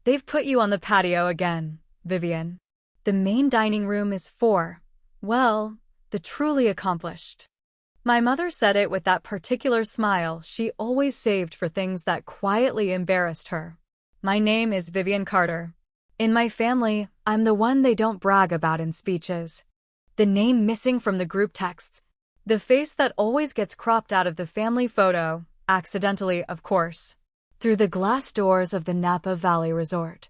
They've put you on the patio again, Vivian. The main dining room is for, well, the truly accomplished. My mother said it with that particular smile she always saved for things that quietly embarrassed her. My name is Vivian Carter. In my family, I'm the one they don't brag about in speeches. The name missing from the group texts. The face that always gets cropped out of the family photo, accidentally, of course. Through the glass doors of the Napa Valley Resort.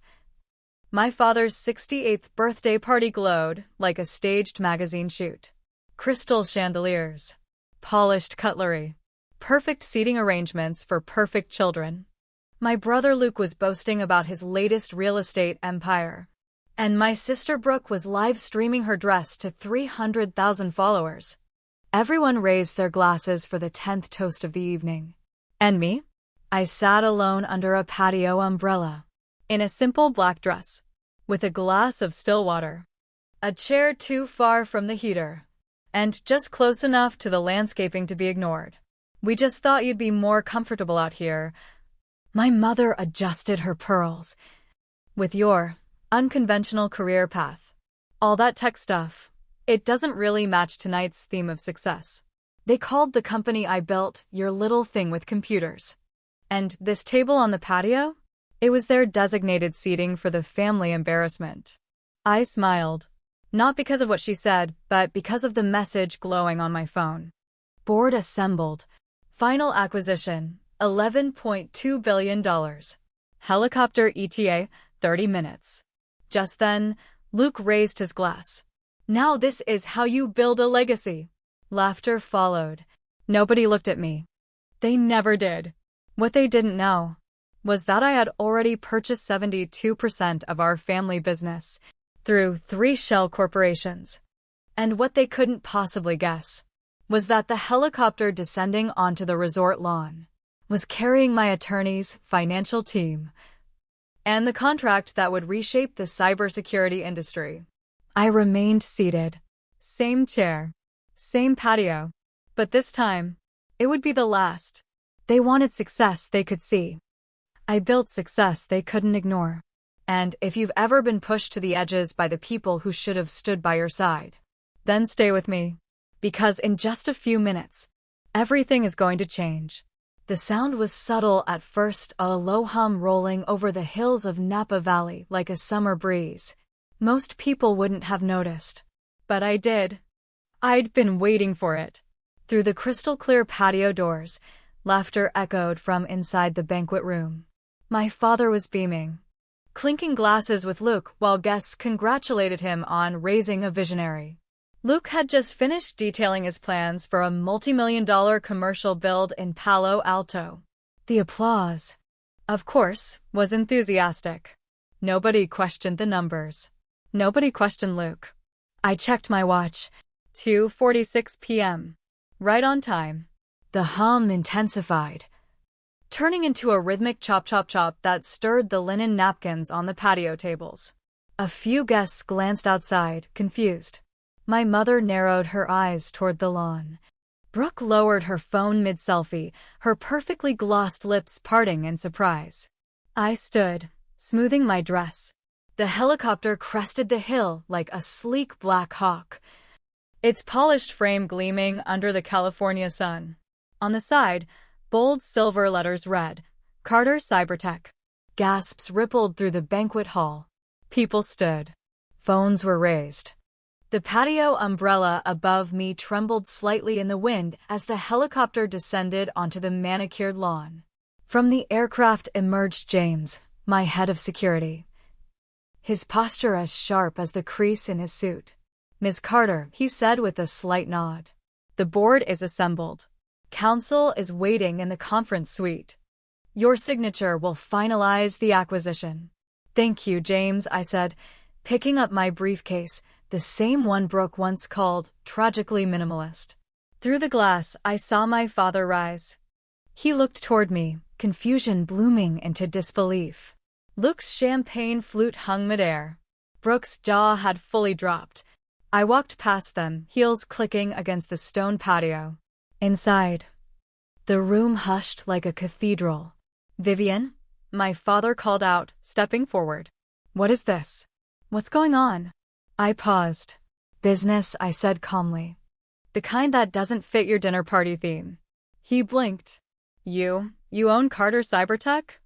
My father's 68th birthday party glowed like a staged magazine shoot. Crystal chandeliers. Polished cutlery. Perfect seating arrangements for perfect children. My brother Luke was boasting about his latest real estate empire. And my sister Brooke was live streaming her dress to 300,000 followers. Everyone raised their glasses for the 10th toast of the evening. And me? I sat alone under a patio umbrella. In a simple black dress. With a glass of still water. A chair too far from the heater. And just close enough to the landscaping to be ignored. We just thought you'd be more comfortable out here. My mother adjusted her pearls. With your unconventional career path. All that tech stuff. It doesn't really match tonight's theme of success. They called the company I built your little thing with computers. And this table on the patio? It was their designated seating for the family embarrassment. I smiled. Not because of what she said, but because of the message glowing on my phone. Board assembled. Final acquisition, $11.2 billion. Helicopter ETA, 30 minutes. Just then, Luke raised his glass. Now this is how you build a legacy. Laughter followed. Nobody looked at me. They never did. What they didn't know was that I had already purchased 72% of our family business through 3 shell corporations. And what they couldn't possibly guess was that the helicopter descending onto the resort lawn was carrying my attorney's financial team and the contract that would reshape the cybersecurity industry. I remained seated. Same chair. Same patio. But this time, it would be the last. They wanted success they could see. I built success they couldn't ignore. And if you've ever been pushed to the edges by the people who should have stood by your side, then stay with me. Because in just a few minutes, everything is going to change. The sound was subtle at first, a low hum rolling over the hills of Napa Valley like a summer breeze. Most people wouldn't have noticed. But I did. I'd been waiting for it. Through the crystal-clear patio doors, laughter echoed from inside the banquet room. My father was beaming, clinking glasses with Luke while guests congratulated him on raising a visionary. Luke had just finished detailing his plans for a multi-million-dollar commercial build in Palo Alto. The applause, of course, was enthusiastic. Nobody questioned the numbers. Nobody questioned Luke. I checked my watch. 2:46 p.m. Right on time. The hum intensified, turning into a rhythmic chop-chop-chop that stirred the linen napkins on the patio tables. A few guests glanced outside, confused. My mother narrowed her eyes toward the lawn. Brooke lowered her phone mid-selfie, her perfectly glossed lips parting in surprise. I stood, smoothing my dress. The helicopter crested the hill like a sleek black hawk, its polished frame gleaming under the California sun. On the side, bold silver letters read, Carter Cybertech. Gasps rippled through the banquet hall. People stood. Phones were raised. The patio umbrella above me trembled slightly in the wind as the helicopter descended onto the manicured lawn. From the aircraft emerged James, my head of security. His posture as sharp as the crease in his suit. Ms. Carter, he said with a slight nod. The board is assembled. Council is waiting in the conference suite. Your signature will finalize the acquisition. Thank you, James, I said, picking up my briefcase, the same one Brooke once called tragically minimalist. Through the glass, I saw my father rise. He looked toward me, confusion blooming into disbelief. Luke's champagne flute hung midair. Brooke's jaw had fully dropped. I walked past them, heels clicking against the stone patio. Inside, the room hushed like a cathedral. Vivian? my father called out, stepping forward. What is this? What's going on? I paused. Business, I said calmly. The kind that doesn't fit your dinner party theme. He blinked. You own Carter Cybertech?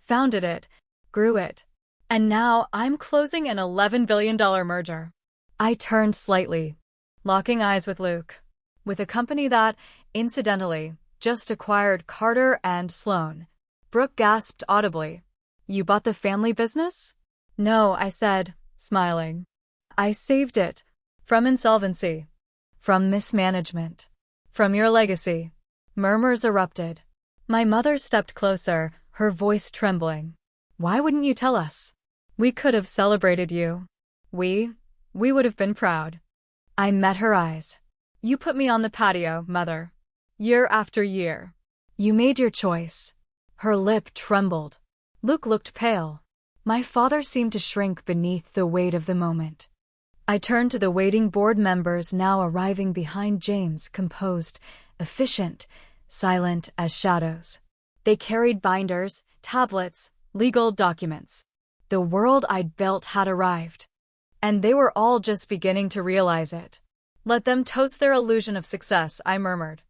Founded it, grew it. And now I'm closing an $11 billion merger. I turned slightly, locking eyes with Luke. With a company that, incidentally, just acquired Carter and Sloan. Brooke gasped audibly. You bought the family business? No, I said, smiling. I saved it. From insolvency. From mismanagement. From your legacy. Murmurs erupted. My mother stepped closer, her voice trembling. Why wouldn't you tell us? We could have celebrated you. We would have been proud. I met her eyes. You put me on the patio, Mother. Year after year. You made your choice. Her lip trembled. Luke looked pale. My father seemed to shrink beneath the weight of the moment. I turned to the waiting board members now arriving behind James, composed, efficient, silent as shadows. They carried binders, tablets, legal documents. The world I'd built had arrived. And they were all just beginning to realize it. Let them toast their illusion of success, I murmured.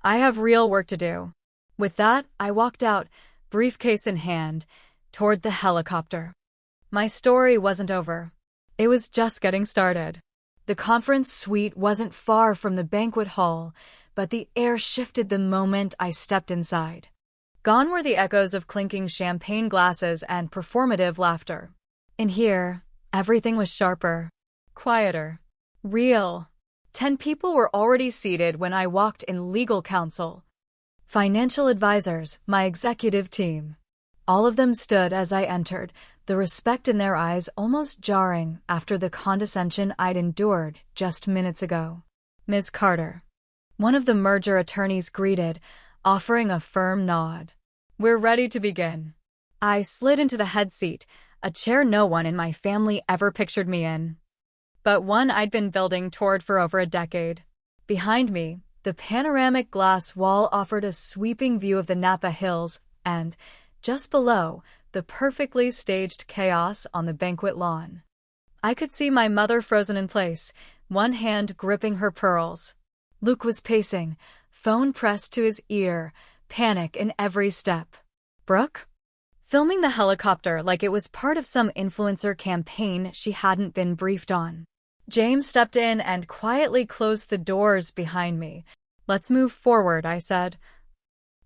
I have real work to do. With that, I walked out, briefcase in hand, toward the helicopter. My story wasn't over. It was just getting started. The conference suite wasn't far from the banquet hall, but the air shifted the moment I stepped inside. Gone were the echoes of clinking champagne glasses and performative laughter. In here, everything was sharper, quieter, real. 10 people were already seated when I walked in. Legal counsel, financial advisors, my executive team. All of them stood as I entered, the respect in their eyes almost jarring after the condescension I'd endured just minutes ago. Ms. Carter. One of the merger attorneys greeted, offering a firm nod. We're ready to begin. I slid into the head seat, a chair no one in my family ever pictured me in, but one I'd been building toward for over a decade. Behind me, the panoramic glass wall offered a sweeping view of the Napa Hills, and, just below, the perfectly staged chaos on the banquet lawn. I could see my mother frozen in place, one hand gripping her pearls. Luke was pacing, phone pressed to his ear, panic in every step. Brooke? Filming the helicopter like it was part of some influencer campaign she hadn't been briefed on. James stepped in and quietly closed the doors behind me. Let's move forward, I said.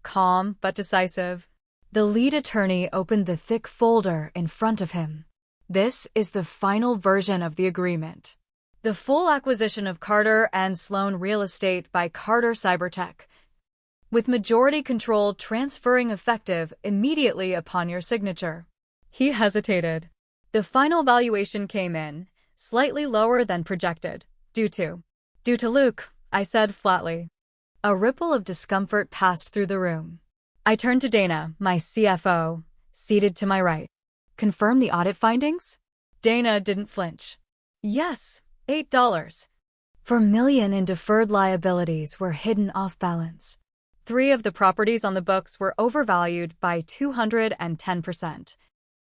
Calm but decisive. The lead attorney opened the thick folder in front of him. This is the final version of the agreement. The full acquisition of Carter and Sloan Real Estate by Carter Cybertech, with majority control transferring effective immediately upon your signature. He hesitated. The final valuation came in, slightly lower than projected, due to Luke, I said flatly. A ripple of discomfort passed through the room. I turned to Dana, my CFO, seated to my right. Confirm the audit findings? Dana didn't flinch. Yes, $8. $4 million in deferred liabilities were hidden off balance. 3 of the properties on the books were overvalued by 210%.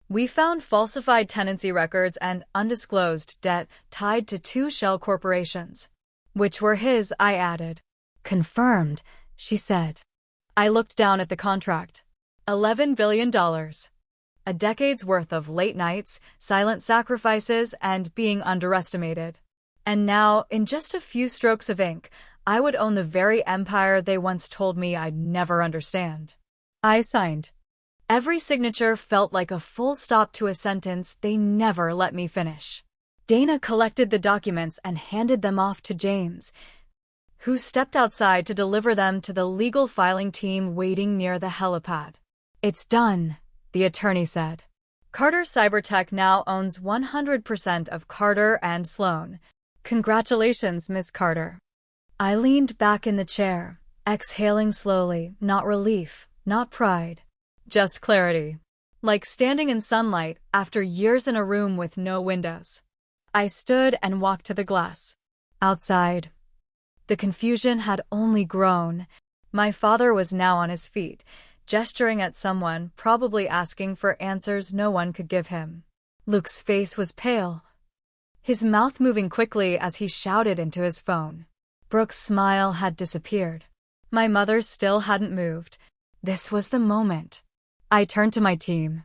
We found falsified tenancy records and undisclosed debt tied to 2 shell corporations. Which were his, I added. Confirmed, she said. I looked down at the contract. $11 billion. A decade's worth of late nights, silent sacrifices, and being underestimated. And now, in just a few strokes of ink, I would own the very empire they once told me I'd never understand. I signed. Every signature felt like a full stop to a sentence they never let me finish. Dana collected the documents and handed them off to James, who stepped outside to deliver them to the legal filing team waiting near the helipad. It's done, the attorney said. Carter Cybertech now owns 100% of Carter and Sloan. Congratulations, Miss Carter. I leaned back in the chair, exhaling slowly, not relief, not pride, just clarity. Like standing in sunlight after years in a room with no windows. I stood and walked to the glass. Outside, the confusion had only grown. My father was now on his feet, gesturing at someone, probably asking for answers no one could give him. Luke's face was pale, his mouth moving quickly as he shouted into his phone. Brooke's smile had disappeared. My mother still hadn't moved. This was the moment. I turned to my team.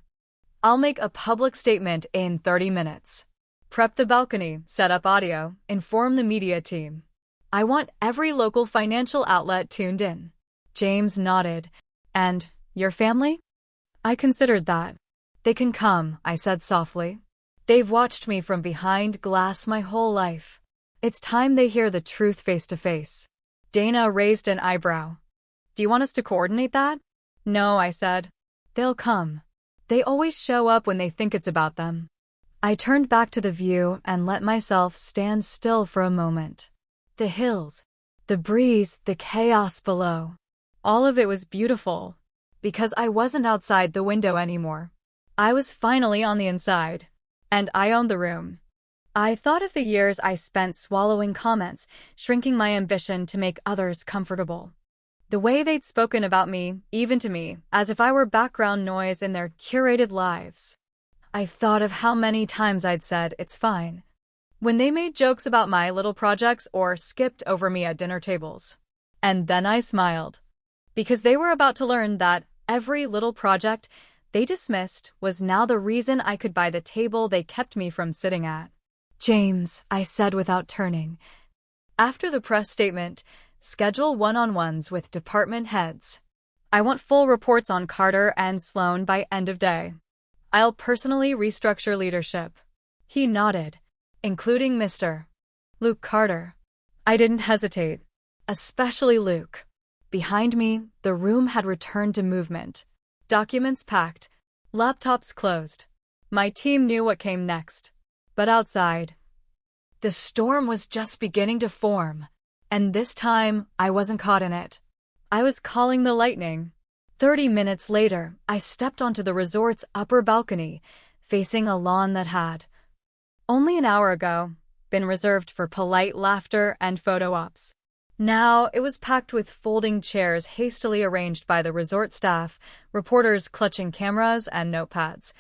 I'll make a public statement in 30 minutes. Prep the balcony, set up audio, inform the media team. I want every local financial outlet tuned in. James nodded. And your family? I considered that. They can come, I said softly. They've watched me from behind glass my whole life. It's time they hear the truth face to face. Dana raised an eyebrow. Do you want us to coordinate that? No, I said. They'll come. They always show up when they think it's about them. I turned back to the view and let myself stand still for a moment. The hills, the breeze, the chaos below. All of it was beautiful. Because I wasn't outside the window anymore. I was finally on the inside. And I owned the room. I thought of the years I spent swallowing comments, shrinking my ambition to make others comfortable. The way they'd spoken about me, even to me, as if I were background noise in their curated lives. I thought of how many times I'd said, it's fine, when they made jokes about my little projects or skipped over me at dinner tables. And then I smiled. Because they were about to learn that every little project they dismissed was now the reason I could buy the table they kept me from sitting at. James, I said without turning. After the press statement, schedule one-on-ones with department heads. I want full reports on Carter and Sloan by end of day. I'll personally restructure leadership. He nodded, including Mr. Luke Carter. I didn't hesitate, especially Luke. Behind me, the room had returned to movement. Documents packed, laptops closed. My team knew what came next. But outside, the storm was just beginning to form. And this time, I wasn't caught in it. I was calling the lightning. 30 minutes later, I stepped onto the resort's upper balcony, facing a lawn that had, only an hour ago, been reserved for polite laughter and photo ops. Now, it was packed with folding chairs hastily arranged by the resort staff, reporters clutching cameras and notepads,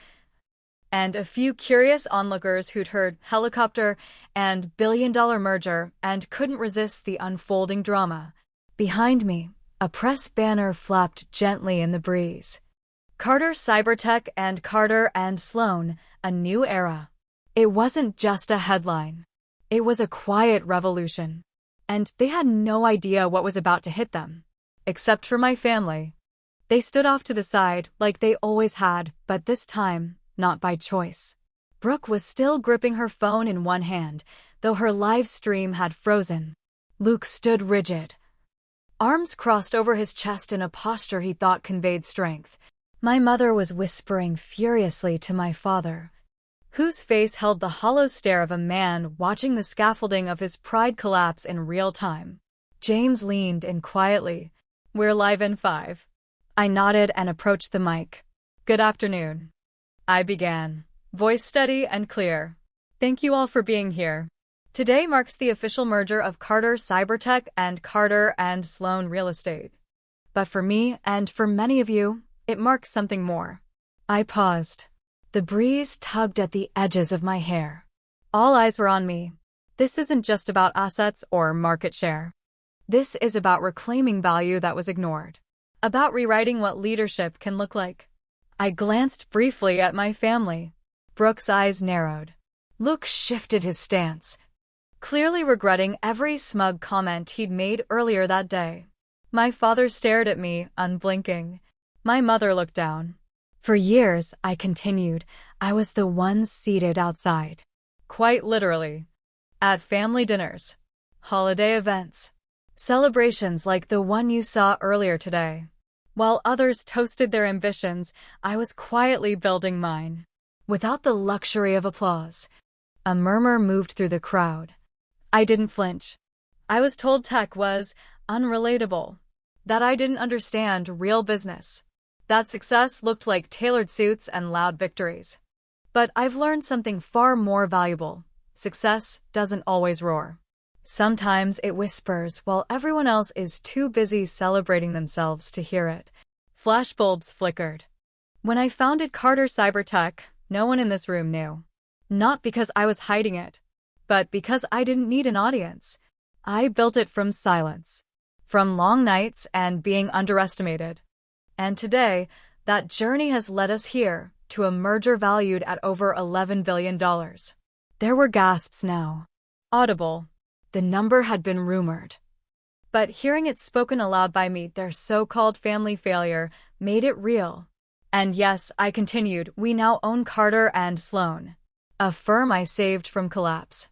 and a few curious onlookers who'd heard helicopter and billion-dollar merger and couldn't resist the unfolding drama. Behind me, a press banner flapped gently in the breeze. Carter Cybertech and Carter and Sloan, a new era. It wasn't just a headline. It was a quiet revolution. And they had no idea what was about to hit them. Except for my family. They stood off to the side like they always had, but this time, not by choice. Brooke was still gripping her phone in one hand, though her live stream had frozen. Luke stood rigid, arms crossed over his chest in a posture he thought conveyed strength. My mother was whispering furiously to my father, whose face held the hollow stare of a man watching the scaffolding of his pride collapse in real time. James leaned in quietly. We're live in 5. I nodded and approached the mic. Good afternoon. I began, voice steady and clear. Thank you all for being here. Today marks the official merger of Carter Cybertech and Carter and Sloan Real Estate. But for me, and for many of you, it marks something more. I paused. The breeze tugged at the edges of my hair. All eyes were on me. This isn't just about assets or market share. This is about reclaiming value that was ignored. About rewriting what leadership can look like. I glanced briefly at my family. Brooke's eyes narrowed. Luke shifted his stance, clearly regretting every smug comment he'd made earlier that day. My father stared at me, unblinking. My mother looked down. For years, I continued, I was the one seated outside. Quite literally. At family dinners, holiday events, celebrations like the one you saw earlier today. While others toasted their ambitions, I was quietly building mine. Without the luxury of applause. A murmur moved through the crowd. I didn't flinch. I was told tech was unrelatable. That I didn't understand real business. That success looked like tailored suits and loud victories. But I've learned something far more valuable. Success doesn't always roar. Sometimes it whispers while everyone else is too busy celebrating themselves to hear it. Flashbulbs flickered. When I founded Carter Cybertech, no one in this room knew. Not because I was hiding it, but because I didn't need an audience. I built it from silence, from long nights and being underestimated. And today, that journey has led us here, to a merger valued at over $11 billion. There were gasps now. Audible. The number had been rumored. But hearing it spoken aloud by me, their so-called family failure, made it real. And yes, I continued, we now own Carter and Sloan, a firm I saved from collapse.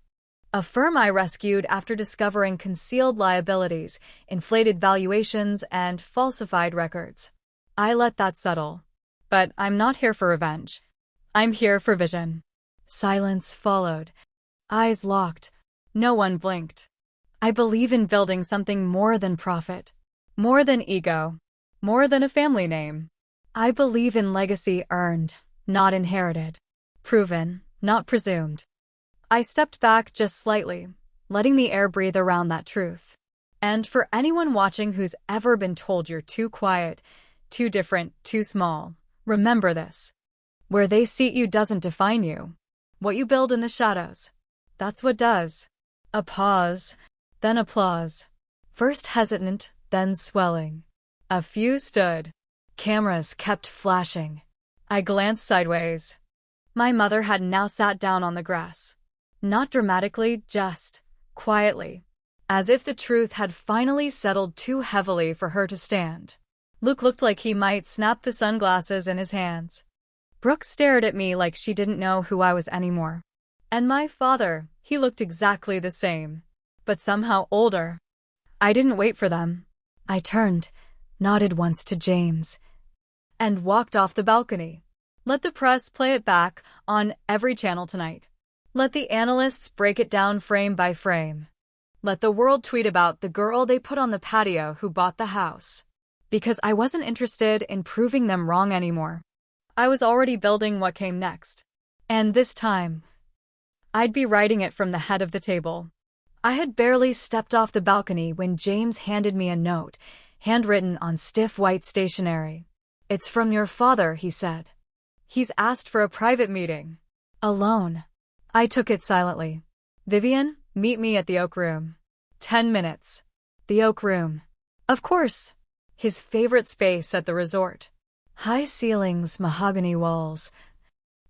A firm I rescued after discovering concealed liabilities, inflated valuations, and falsified records. I let that settle. But I'm not here for revenge. I'm here for vision. Silence followed. Eyes locked. No one blinked. I believe in building something more than profit, more than ego, more than a family name. I believe in legacy earned, not inherited, proven, not presumed. I stepped back just slightly, letting the air breathe around that truth. And for anyone watching who's ever been told you're too quiet, too different, too small, remember this. Where they seat you doesn't define you. What you build in the shadows, that's what does. A pause, then applause. First hesitant, then swelling. A few stood. Cameras kept flashing. I glanced sideways. My mother had now sat down on the grass. Not dramatically, just quietly. As if the truth had finally settled too heavily for her to stand. Luke looked like he might snap the sunglasses in his hands. Brooke stared at me like she didn't know who I was anymore. And my father, he looked exactly the same, but somehow older. I didn't wait for them. I turned, nodded once to James, and walked off the balcony. Let the press play it back on every channel tonight. Let the analysts break it down frame by frame. Let the world tweet about the girl they put on the patio who bought the house. Because I wasn't interested in proving them wrong anymore. I was already building what came next. And this time, I'd be writing it from the head of the table. I had barely stepped off the balcony when James handed me a note, handwritten on stiff white stationery. "It's from your father," he said. "He's asked for a private meeting. Alone." I took it silently. "Vivian, meet me at the Oak Room." 10 minutes. The Oak Room. Of course. His favorite space at the resort. High ceilings, mahogany walls.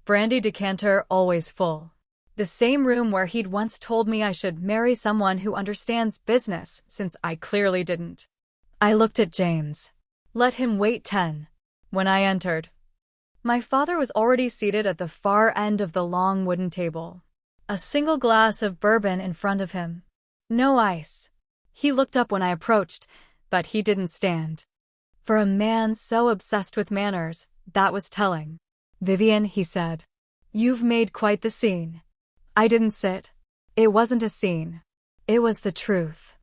Brandy decanter always full. The same room where he'd once told me I should marry someone who understands business, since I clearly didn't. I looked at James. Let him wait 10. When I entered, my father was already seated at the far end of the long wooden table. A single glass of bourbon in front of him. No ice. He looked up when I approached, but he didn't stand. For a man so obsessed with manners, that was telling. "Vivian," he said, "you've made quite the scene." I didn't sit. It wasn't a scene. It was the truth.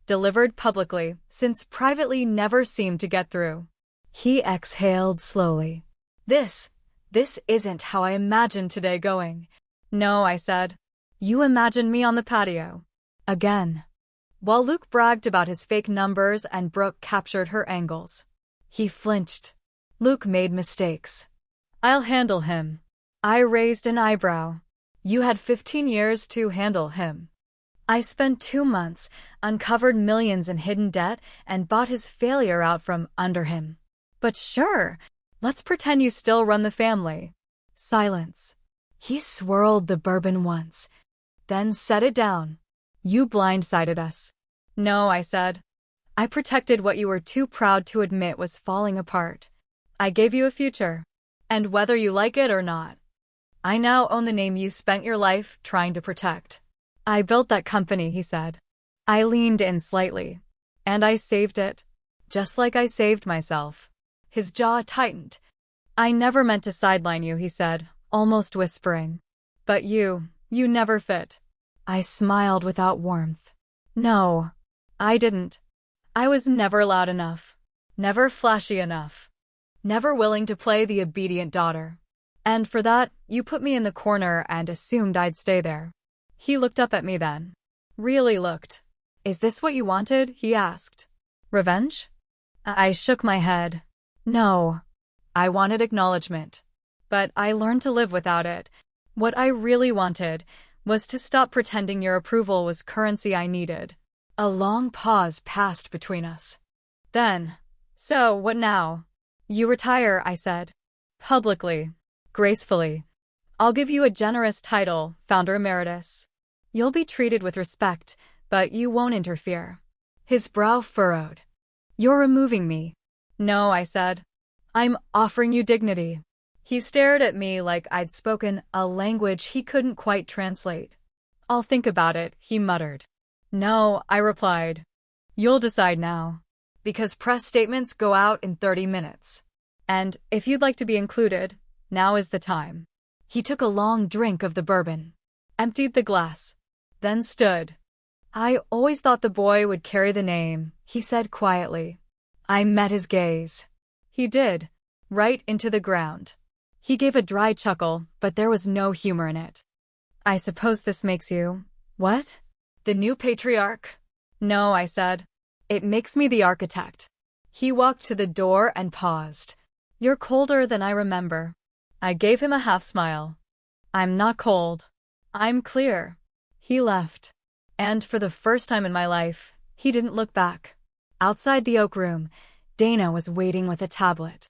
Delivered publicly, since privately never seemed to get through. He exhaled slowly. This isn't how I imagined today going." "No," I said. "You imagined me on the patio." Again. While Luke bragged about his fake numbers and Brooke captured her angles. He flinched. "Luke made mistakes. I'll handle him." I raised an eyebrow. "You had 15 years to handle him." I spent 2 months, uncovered millions in hidden debt, and bought his failure out from under him. "But sure, let's pretend you still run the family." Silence. He swirled the bourbon once, then set it down. "You blindsided us." "No," I said. "I protected what you were too proud to admit was falling apart. I gave you a future. And whether you like it or not, I now own the name you spent your life trying to protect." "I built that company," he said. I leaned in slightly. "And I saved it. Just like I saved myself." His jaw tightened. "I never meant to sideline you," he said, almost whispering. "But you never fit." I smiled without warmth. "No, I didn't. I was never loud enough. Never flashy enough. Never willing to play the obedient daughter. And for that, you put me in the corner and assumed I'd stay there." He looked up at me then. Really looked. "Is this what you wanted?" he asked. "Revenge?" I shook my head. No. I wanted acknowledgement. But I learned to live without it. What I really wanted was to stop pretending your approval was currency I needed. A long pause passed between us. Then, so what now? You retire, I said. Publicly. Gracefully. I'll give you a generous title, Founder Emeritus. You'll be treated with respect, but you won't interfere. His brow furrowed. You're removing me. No, I said. I'm offering you dignity. He stared at me like I'd spoken a language he couldn't quite translate. I'll think about it, he muttered. No, I replied. You'll decide now. Because press statements go out in 30 minutes. And if you'd like to be included, now is the time. He took a long drink of the bourbon, emptied the glass, then stood. I always thought the boy would carry the name, he said quietly. I met his gaze. He did, right into the ground. He gave a dry chuckle, but there was no humor in it. I suppose this makes you, what? The new patriarch? No, I said. It makes me the architect. He walked to the door and paused. You're colder than I remember. I gave him a half smile. I'm not cold. I'm clear. He left. And for the first time in my life, he didn't look back. Outside the Oak Room, Dana was waiting with a tablet.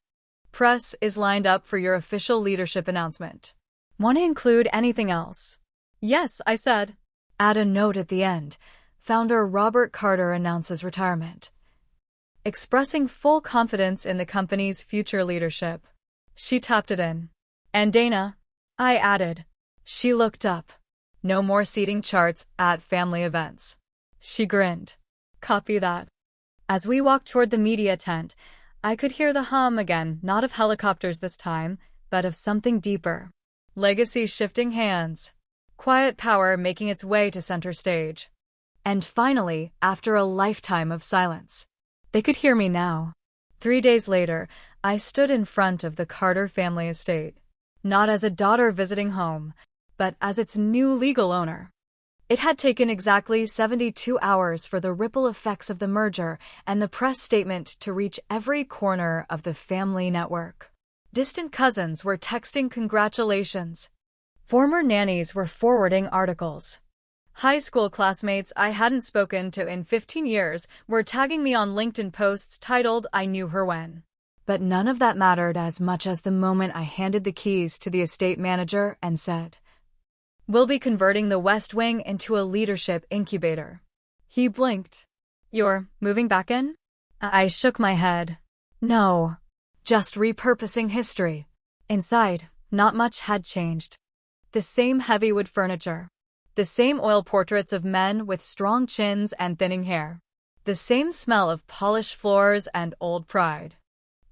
Press is lined up for your official leadership announcement. Want to include anything else? Yes, I said. Add a note at the end. Founder Robert Carter announces retirement. Expressing full confidence in the company's future leadership. She tapped it in. And Dana, I added. She looked up. No more seating charts at family events. She grinned. Copy that. As we walked toward the media tent, I could hear the hum again, not of helicopters this time, but of something deeper. Legacy shifting hands. Quiet power making its way to center stage. And finally, after a lifetime of silence, they could hear me now. 3 days later, I stood in front of the Carter family estate, not as a daughter visiting home, but as its new legal owner. It had taken exactly 72 hours for the ripple effects of the merger and the press statement to reach every corner of the family network. Distant cousins were texting congratulations. Former nannies were forwarding articles. High school classmates I hadn't spoken to in 15 years were tagging me on LinkedIn posts titled "I Knew Her When." But none of that mattered as much as the moment I handed the keys to the estate manager and said, "We'll be converting the West Wing into a leadership incubator." He blinked. You're moving back in? I shook my head. No, just repurposing history. Inside, not much had changed. The same heavy wood furniture. The same oil portraits of men with strong chins and thinning hair. The same smell of polished floors and old pride.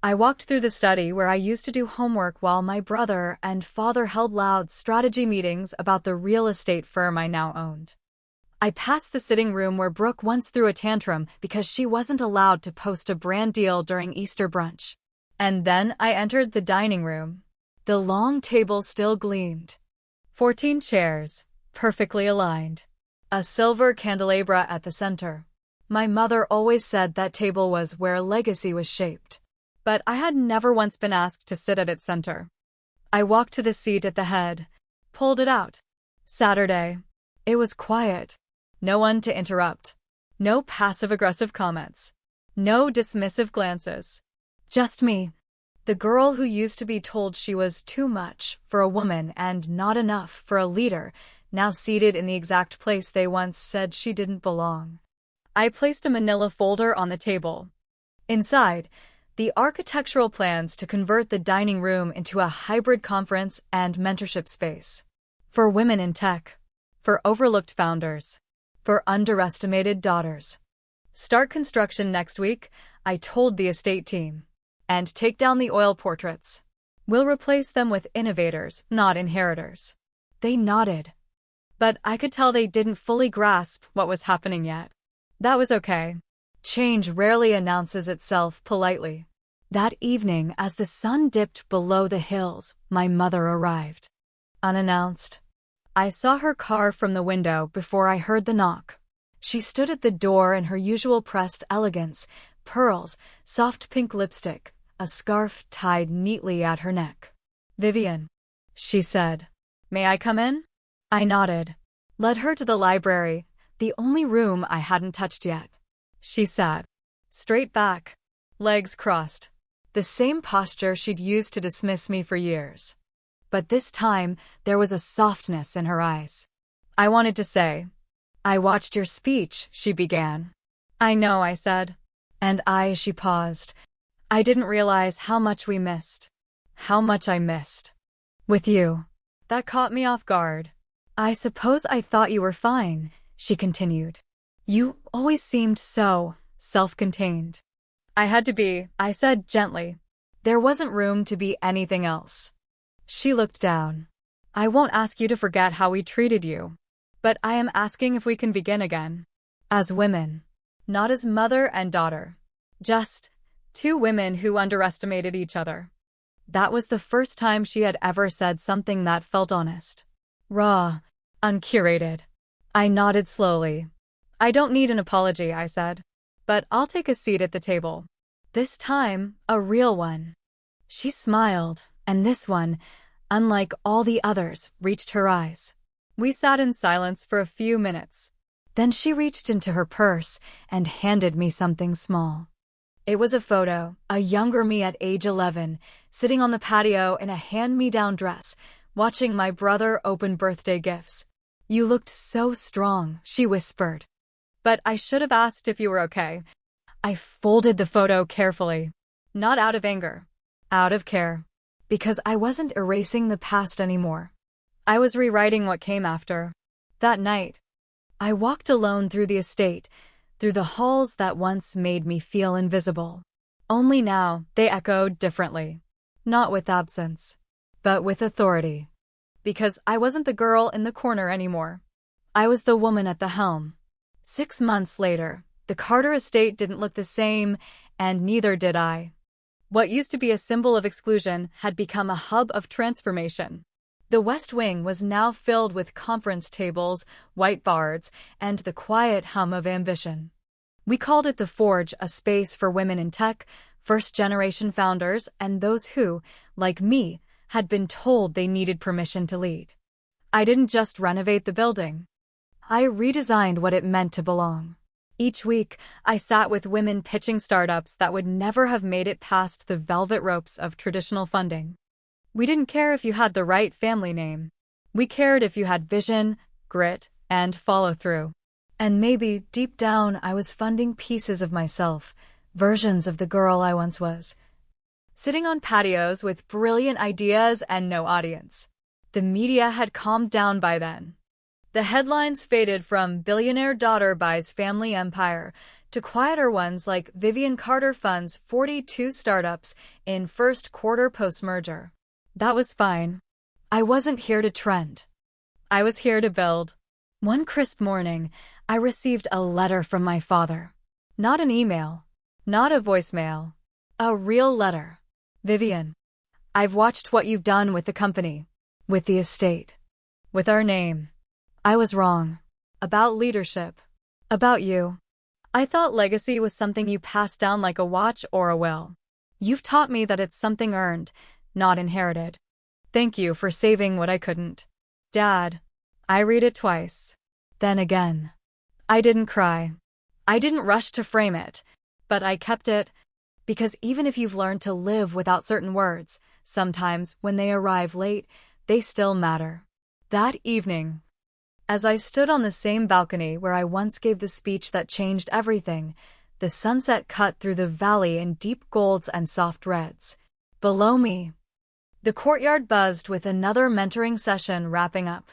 I walked through the study where I used to do homework while my brother and father held loud strategy meetings about the real estate firm I now owned. I passed the sitting room where Brooke once threw a tantrum because she wasn't allowed to post a brand deal during Easter brunch. And then I entered the dining room. The long table still gleamed. 14 chairs. Perfectly aligned. A silver candelabra at the center. My mother always said that table was where legacy was shaped. But I had never once been asked to sit at its center. I walked to the seat at the head, pulled it out. Saturday. It was quiet. No one to interrupt. No passive-aggressive comments. No dismissive glances. Just me. The girl who used to be told she was too much for a woman and not enough for a leader, now seated in the exact place they once said she didn't belong. I placed a manila folder on the table. Inside, the architectural plans to convert the dining room into a hybrid conference and mentorship space. For women in tech. For overlooked founders. For underestimated daughters. Start construction next week, I told the estate team. And take down the oil portraits. We'll replace them with innovators, not inheritors. They nodded. But I could tell they didn't fully grasp what was happening yet. That was okay. Change rarely announces itself politely. That evening, as the sun dipped below the hills, my mother arrived. Unannounced. I saw her car from the window before I heard the knock. She stood at the door in her usual pressed elegance, pearls, soft pink lipstick, a scarf tied neatly at her neck. "Vivian," she said. "May I come in?" I nodded. Led her to the library, the only room I hadn't touched yet. She sat, straight back, legs crossed, the same posture she'd used to dismiss me for years. But this time, there was a softness in her eyes. I wanted to say, "I watched your speech," she began. "I know," I said. "And she paused. I didn't realize how much we missed. How much I missed. With you." That caught me off guard. "I suppose I thought you were fine," she continued. "You always seemed so self-contained." "I had to be," I said gently. "There wasn't room to be anything else." She looked down. "I won't ask you to forget how we treated you. But I am asking if we can begin again. As women. Not as mother and daughter. Just two women who underestimated each other." That was the first time she had ever said something that felt honest. Raw. Uncurated. I nodded slowly. "I don't need an apology," I said. "But I'll take a seat at the table. This time, a real one." She smiled, and this one, unlike all the others, reached her eyes. We sat in silence for a few minutes. Then she reached into her purse and handed me something small. It was a photo, a younger me at age 11, sitting on the patio in a hand-me-down dress, watching my brother open birthday gifts. "You looked so strong," she whispered. "But I should have asked if you were okay." I folded the photo carefully. Not out of anger. Out of care. Because I wasn't erasing the past anymore. I was rewriting what came after. That night, I walked alone through the estate, through the halls that once made me feel invisible. Only now, they echoed differently. Not with absence, but with authority. Because I wasn't the girl in the corner anymore. I was the woman at the helm. 6 months later, the Carter estate didn't look the same, and neither did I. What used to be a symbol of exclusion had become a hub of transformation. The West Wing was now filled with conference tables, whiteboards, and the quiet hum of ambition. We called it the Forge, a space for women in tech, first-generation founders, and those who, like me, had been told they needed permission to lead. I didn't just renovate the building. I redesigned what it meant to belong. Each week, I sat with women pitching startups that would never have made it past the velvet ropes of traditional funding. We didn't care if you had the right family name. We cared if you had vision, grit, and follow-through. And maybe, deep down, I was funding pieces of myself, versions of the girl I once was. Sitting on patios with brilliant ideas and no audience. The media had calmed down by then. The headlines faded from "Billionaire Daughter Buys Family Empire" to quieter ones like "Vivian Carter Funds 42 Startups in First Quarter Post-Merger." That was fine. I wasn't here to trend. I was here to build. One crisp morning, I received a letter from my father. Not an email. Not a voicemail. A real letter. "Vivian, I've watched what you've done with the company. With the estate. With our name. I was wrong. About leadership. About you. I thought legacy was something you passed down like a watch or a will. You've taught me that it's something earned, not inherited. Thank you for saving what I couldn't. Dad." I read it twice. Then again. I didn't cry. I didn't rush to frame it. But I kept it. Because even if you've learned to live without certain words, sometimes, when they arrive late, they still matter. That evening, as I stood on the same balcony where I once gave the speech that changed everything, the sunset cut through the valley in deep golds and soft reds. Below me, the courtyard buzzed with another mentoring session wrapping up.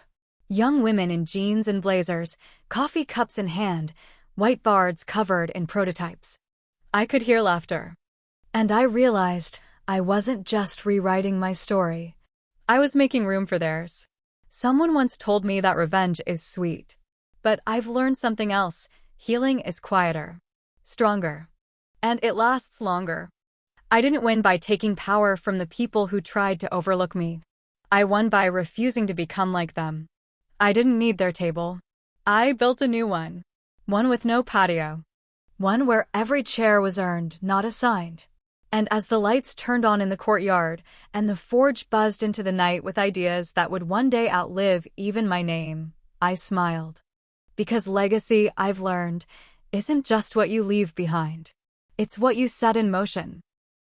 Young women in jeans and blazers, coffee cups in hand, whiteboards covered in prototypes. I could hear laughter. And I realized I wasn't just rewriting my story. I was making room for theirs. Someone once told me that revenge is sweet. But I've learned something else. Healing is quieter. Stronger. And it lasts longer. I didn't win by taking power from the people who tried to overlook me. I won by refusing to become like them. I didn't need their table. I built a new one. One with no patio. One where every chair was earned, not assigned. And as the lights turned on in the courtyard, and the forge buzzed into the night with ideas that would one day outlive even my name, I smiled. Because legacy, I've learned, isn't just what you leave behind. It's what you set in motion.